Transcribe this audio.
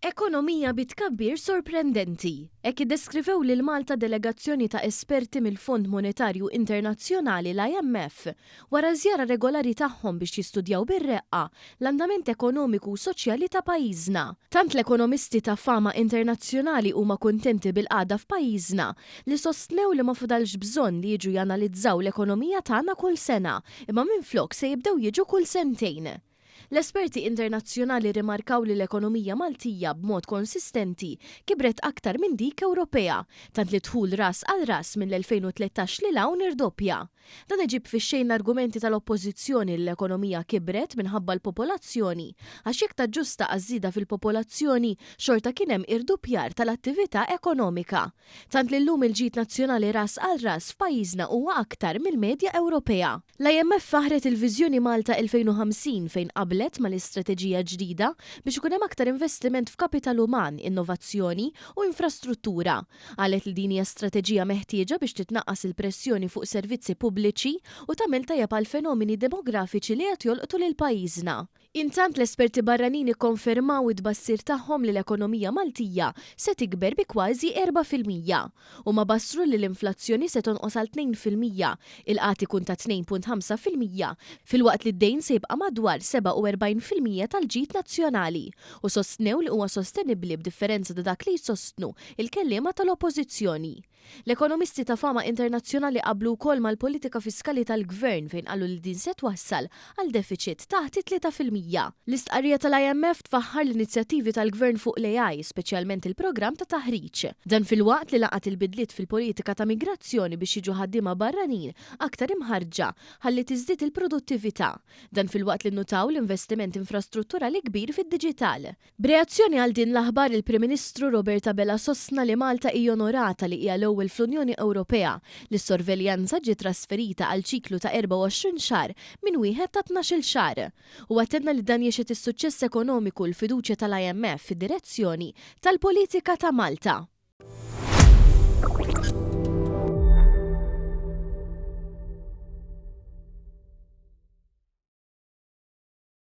Ekonomija bitkabbir sorprendenti. Hekk iddeskrivew lil Malta delegazzjoni ta' esperti mill-Fond Monetarju Internazzjonali l-IMF wara żjara regolari tagħhom biex jistudjaw bir-reqqa l-andament ekonomiku u soċjali ta' pajjiżna. Tant l-ekonomisti ta' fama internazzjonali huma kuntenti bil-qagħda f'pajjiżna li sostnew li ma fadalx bżonn li jiġu janalizzaw l-ekonomija tagħna kull sena, imma minflok se jibdew jiġu kull sentejn. L-esperti internazzjonali rimarkaw li l-ekonomija Maltija b'mod konsistenti kibret aktar minn dik Ewropea, tant li dħul ras għal ras mill-2013 li hawn irdoppja. Dan iġib fix-xejn l-argumenti tal-oppożizzjoni li l-ekonomija kibret minħabba l-popolazzjoni, għax jekk taġġusta għażida fil-popolazzjoni xorta kien hemm irdoppjar tal-attività ekonomika. Tant li llum il-ġid nazzjonali ras għal ras f'pajjiżna huwa aktar mill-medja Ewropea. L-IMF faħret il-Viżjoni Malta 2050 fejn qablet mal-istrateġija ġdida biex ikun hemm aktar investiment f'kapital uman, innovazzjoni u infrastruttura. Qalet li din hija strateġija meħtieġa biex titnaqqas il-pressjoni fuq servizzi pubbliċi u tagħmel tajjeb għal fenomeni demografiċi li qed jolqtu lil pajjiżna. Intant l-esperti barranin ikkonfermaw id-bassir tagħhom li l-ekonomija Maltija se tikber bi kważi 4% u ma bassru li l-inflazzjoni se tonqos għal 2%, il-qat ikun ta' 2.5% filwaqt li d-dejn se jibqa' madwar 47% tal-ġid nazzjonali u sostnew li huwa sostenibbli b'differenza ta' dak li jsostnu il-kelliema tal-oppożizzjoni. L-ekonomisti ta' fama internazzjonali qablu wkoll mal-politika fiskali tal-gvern fejn qalu li din se twassal għal deficit taħt 3%. L-istqarrija tal-IMF tfaħħar l-inizjattivi tal-gvern fuq l-AI, speċjalment il-programm ta' taħriġ. Dan fil-waqt li laqat il-bidliet fil-politika ta' migrazzjoni biex jiġu ħaddiema barranin aktar imħarġa ħalli tiżdied il-produttività. Dan fil-waqt li nnutaw l-investiment infrastrutturali kbir fid-diġital. B'reazzjoni għal din l-aħbar il-Prim Ministru Roberta Bella sostna li Malta hija onorata li hija l-ewwel fl-Unjoni Ewropea li s-sorveljanza ġiet trasferita għal ċiklu ta' 24 xahar minn wieħed ta' 12 xahar. U għatedna li dan jiexet is-suċċess ekonomiku l-fiduċja tal-IMF fid-direzzjoni tal-politika ta' Malta.